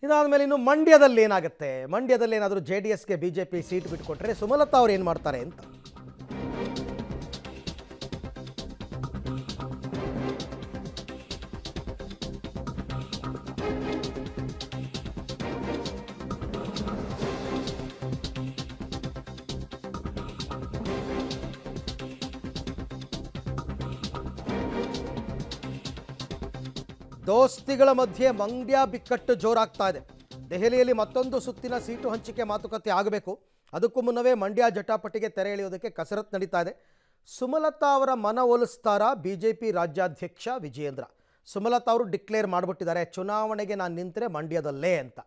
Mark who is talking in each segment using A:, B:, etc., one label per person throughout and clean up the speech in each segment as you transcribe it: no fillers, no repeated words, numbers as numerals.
A: ಇದಾದ ಮೇಲೆ ಇನ್ನು ಮಂಡ್ಯದಲ್ಲಿ ಏನಾಗುತ್ತೆ, ಮಂಡ್ಯದಲ್ಲಿ ಏನಾದರೂ JDSಗೆ BJP ಸೀಟ್ ಬಿಟ್ಕೊಟ್ರೆ ಸುಮಲತಾ ಅವ್ರು ಏನು ಮಾಡ್ತಾರೆ ಅಂತ. ದೋಸ್ತಿಗಳ ಮಧ್ಯೆ ಮಂಡ್ಯ ಬಿಕ್ಕಟ್ಟು ಜೋರಾಗ್ತಾ ಇದೆ. ದೆಹಲಿಯಲ್ಲಿ ಮತ್ತೊಂದು ಸುತ್ತಿನ ಸೀಟು ಹಂಚಿಕೆ ಮಾತುಕತೆ ಆಗಬೇಕು. ಅದಕ್ಕೂ ಮುನ್ನವೇ ಮಂಡ್ಯ ಜಟಾಪಟಿಗೆ ತೆರೆ ಎಳೆಯೋದಕ್ಕೆ ಕಸರತ್ತು ನಡೀತಾ ಇದೆ. ಸುಮಲತಾ ಅವರ ಮನವೊಲಿಸ್ತಾರಾ BJP ರಾಜ್ಯಾಧ್ಯಕ್ಷ ವಿಜಯೇಂದ್ರ? ಸುಮಲತಾ ಅವರು ಡಿಕ್ಲೇರ್ ಮಾಡಿಬಿಟ್ಟಿದ್ದಾರೆ, ಚುನಾವಣೆಗೆ ನಾನು ನಿಂತರೆ ಮಂಡ್ಯದಲ್ಲೇ ಅಂತ.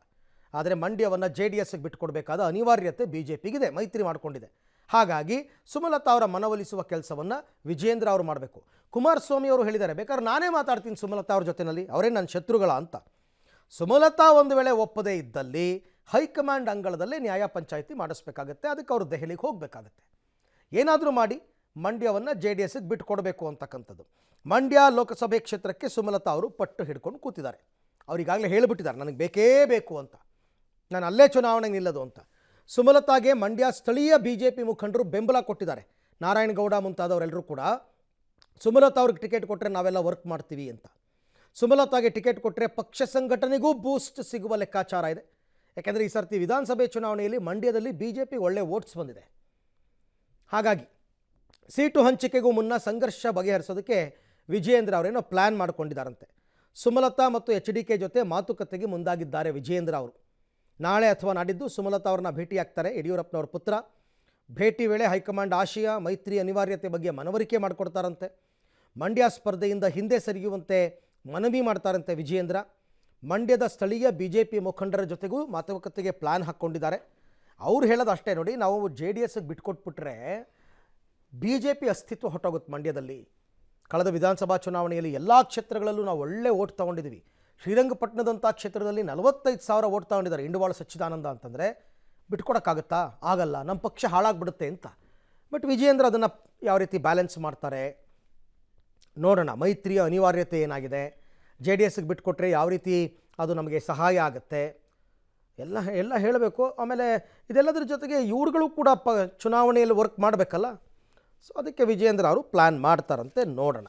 A: ಆದರೆ ಮಂಡ್ಯವನ್ನು JDSಗೆ ಬಿಟ್ಕೊಡ್ಬೇಕಾದ ಅನಿವಾರ್ಯತೆ BJPಗಿದೆ, ಮೈತ್ರಿ ಮಾಡಿಕೊಂಡಿದೆ. ಹಾಗಾಗಿ ಸುಮಲತಾ ಅವರ ಮನವೊಲಿಸುವ ಕೆಲಸವನ್ನು ವಿಜಯೇಂದ್ರ ಅವರು ಮಾಡಬೇಕು. ಕುಮಾರಸ್ವಾಮಿ ಅವರು ಹೇಳಿದ್ದಾರೆ, ಬೇಕಾದ್ರೆ ನಾನೇ ಮಾತಾಡ್ತೀನಿ ಸುಮಲತಾ ಅವ್ರ ಜೊತೆಯಲ್ಲಿ, ಅವರೇ ನನ್ನ ಶತ್ರುಗಳ ಅಂತ. ಸುಮಲತಾ ಒಂದು ವೇಳೆ ಒಪ್ಪದೇ ಇದ್ದಲ್ಲಿ ಹೈಕಮಾಂಡ್ ಅಂಗಳದಲ್ಲೇ ನ್ಯಾಯ ಪಂಚಾಯಿತಿ ಮಾಡಿಸ್ಬೇಕಾಗತ್ತೆ. ಅದಕ್ಕೆ ಅವರು ದೆಹಲಿಗೆ ಹೋಗಬೇಕಾಗತ್ತೆ. ಏನಾದರೂ ಮಾಡಿ ಮಂಡ್ಯವನ್ನು JDSಗೆ ಬಿಟ್ಟುಕೊಡಬೇಕು ಅಂತಕ್ಕಂಥದ್ದು. ಮಂಡ್ಯ ಲೋಕಸಭೆ ಕ್ಷೇತ್ರಕ್ಕೆ ಸುಮಲತಾ ಅವರು ಪಟ್ಟು ಹಿಡ್ಕೊಂಡು ಕೂತಿದ್ದಾರೆ. ಅವರಿಗಾಗಲೇ ಹೇಳಿಬಿಟ್ಟಿದ್ದಾರೆ, ನನಗೆ ಬೇಕೇ ಬೇಕು ಅಂತ, ನಾನು ಅಲ್ಲೇ ಚುನಾವಣೆಗೆ ನಿಲ್ಲೋದು ಅಂತ. ಸುಮಲತಾಗೆ ಮಂಡ್ಯ ಸ್ಥಳೀಯ BJP ಮುಖಂಡರು ಬೆಂಬಲ ಕೊಟ್ಟಿದ್ದಾರೆ. ನಾರಾಯಣಗೌಡ ಮುಂತಾದವರೆಲ್ಲರೂ ಕೂಡ ಸುಮಲತಾ ಅವ್ರಿಗೆ ಟಿಕೆಟ್ ಕೊಟ್ಟರೆ ನಾವೆಲ್ಲ ವರ್ಕ್ ಮಾಡ್ತೀವಿ ಅಂತ. ಸುಮಲತಾಗೆ ಟಿಕೆಟ್ ಕೊಟ್ಟರೆ ಪಕ್ಷ ಸಂಘಟನೆಗೂ ಬೂಸ್ಟ್ ಸಿಗುವ ಲೆಕ್ಕಾಚಾರ ಇದೆ. ಯಾಕೆಂದರೆ ಈ ಸರ್ತಿ ವಿಧಾನಸಭೆ ಚುನಾವಣೆಯಲ್ಲಿ ಮಂಡ್ಯದಲ್ಲಿ BJP ಒಳ್ಳೆ ವೋಟ್ಸ್ ಬಂದಿದೆ. ಹಾಗಾಗಿ ಸೀಟು ಹಂಚಿಕೆಗೂ ಮುನ್ನ ಸಂಘರ್ಷ ಬಗೆಹರಿಸೋದಕ್ಕೆ ವಿಜಯೇಂದ್ರ ಅವರೇನೋ ಪ್ಲ್ಯಾನ್ ಮಾಡಿಕೊಂಡಿದ್ದಾರಂತೆ. ಸುಮಲತಾ ಮತ್ತು HDK ಜೊತೆ ಮಾತುಕತೆಗೆ ಮುಂದಾಗಿದ್ದಾರೆ ವಿಜಯೇಂದ್ರ ಅವರು. ನಾಳೆ ಅಥವಾ ನಾಡಿದ್ದು ಸುಮಲತಾ ಅವ್ರನ್ನ ಭೇಟಿಯಾಗ್ತಾರೆ ಯಡಿಯೂರಪ್ಪನವ್ರ ಪುತ್ರ. ಭೇಟಿ ವೇಳೆ ಹೈಕಮಾಂಡ್ ಆಶಯ, ಮೈತ್ರಿ ಅನಿವಾರ್ಯತೆ ಬಗ್ಗೆ ಮನವರಿಕೆ ಮಾಡಿಕೊಡ್ತಾರಂತೆ. ಮಂಡ್ಯ ಸ್ಪರ್ಧೆಯಿಂದ ಹಿಂದೆ ಸರಿಯುವಂತೆ ಮನವಿ ಮಾಡ್ತಾರಂತೆ ವಿಜಯೇಂದ್ರ. ಮಂಡ್ಯದ ಸ್ಥಳೀಯ BJP ಮುಖಂಡರ ಜೊತೆಗೂ ಮಾತುಕತೆಗೆ ಪ್ಲ್ಯಾನ್ ಹಾಕ್ಕೊಂಡಿದ್ದಾರೆ. ಅವ್ರು ಹೇಳೋದು ಅಷ್ಟೇ ನೋಡಿ, ನಾವು JDSಗೆ ಬಿಟ್ಕೊಟ್ಬಿಟ್ರೆ BJP ಅಸ್ತಿತ್ವ ಹೊಟ್ಟೋಗುತ್ತೆ ಮಂಡ್ಯದಲ್ಲಿ. ಕಳೆದ ವಿಧಾನಸಭಾ ಚುನಾವಣೆಯಲ್ಲಿ ಎಲ್ಲ ಕ್ಷೇತ್ರಗಳಲ್ಲೂ ನಾವು ಒಳ್ಳೆ ಓಟ್ ತೊಗೊಂಡಿದ್ದೀವಿ. ಶ್ರೀರಂಗಪಟ್ಟಣದಂಥ ಕ್ಷೇತ್ರದಲ್ಲಿ 45,000 ಓಟ್ ತೊಗೊಂಡಿದ್ದಾರೆ ಇಂಡುವಾಳ ಸಚ್ಚಿದಾನಂದ ಅಂತಂದರೆ. ಬಿಟ್ಕೊಡೋಕ್ಕಾಗುತ್ತಾ? ಆಗಲ್ಲ, ನಮ್ಮ ಪಕ್ಷ ಹಾಳಾಗ್ಬಿಡುತ್ತೆ ಅಂತ. ಬಟ್ ವಿಜಯೇಂದ್ರ ಅದನ್ನು ಯಾವ ರೀತಿ ಬ್ಯಾಲೆನ್ಸ್ ಮಾಡ್ತಾರೆ ನೋಡೋಣ. ಮೈತ್ರಿಯ ಅನಿವಾರ್ಯತೆ ಏನಾಗಿದೆ, JDSಗೆ ಬಿಟ್ಕೊಟ್ರೆ ಯಾವ ರೀತಿ ಅದು ನಮಗೆ ಸಹಾಯ ಆಗುತ್ತೆ ಎಲ್ಲ ಹೇಳಬೇಕು. ಆಮೇಲೆ ಇದೆಲ್ಲದರ ಜೊತೆಗೆ ಇವ್ರುಗಳು ಕೂಡ ಚುನಾವಣೆಯಲ್ಲಿ ವರ್ಕ್ ಮಾಡಬೇಕಲ್ಲ. ಸೊ ಅದಕ್ಕೆ ವಿಜಯೇಂದ್ರ ಅವರು ಪ್ಲ್ಯಾನ್ ಮಾಡ್ತಾರಂತೆ, ನೋಡೋಣ.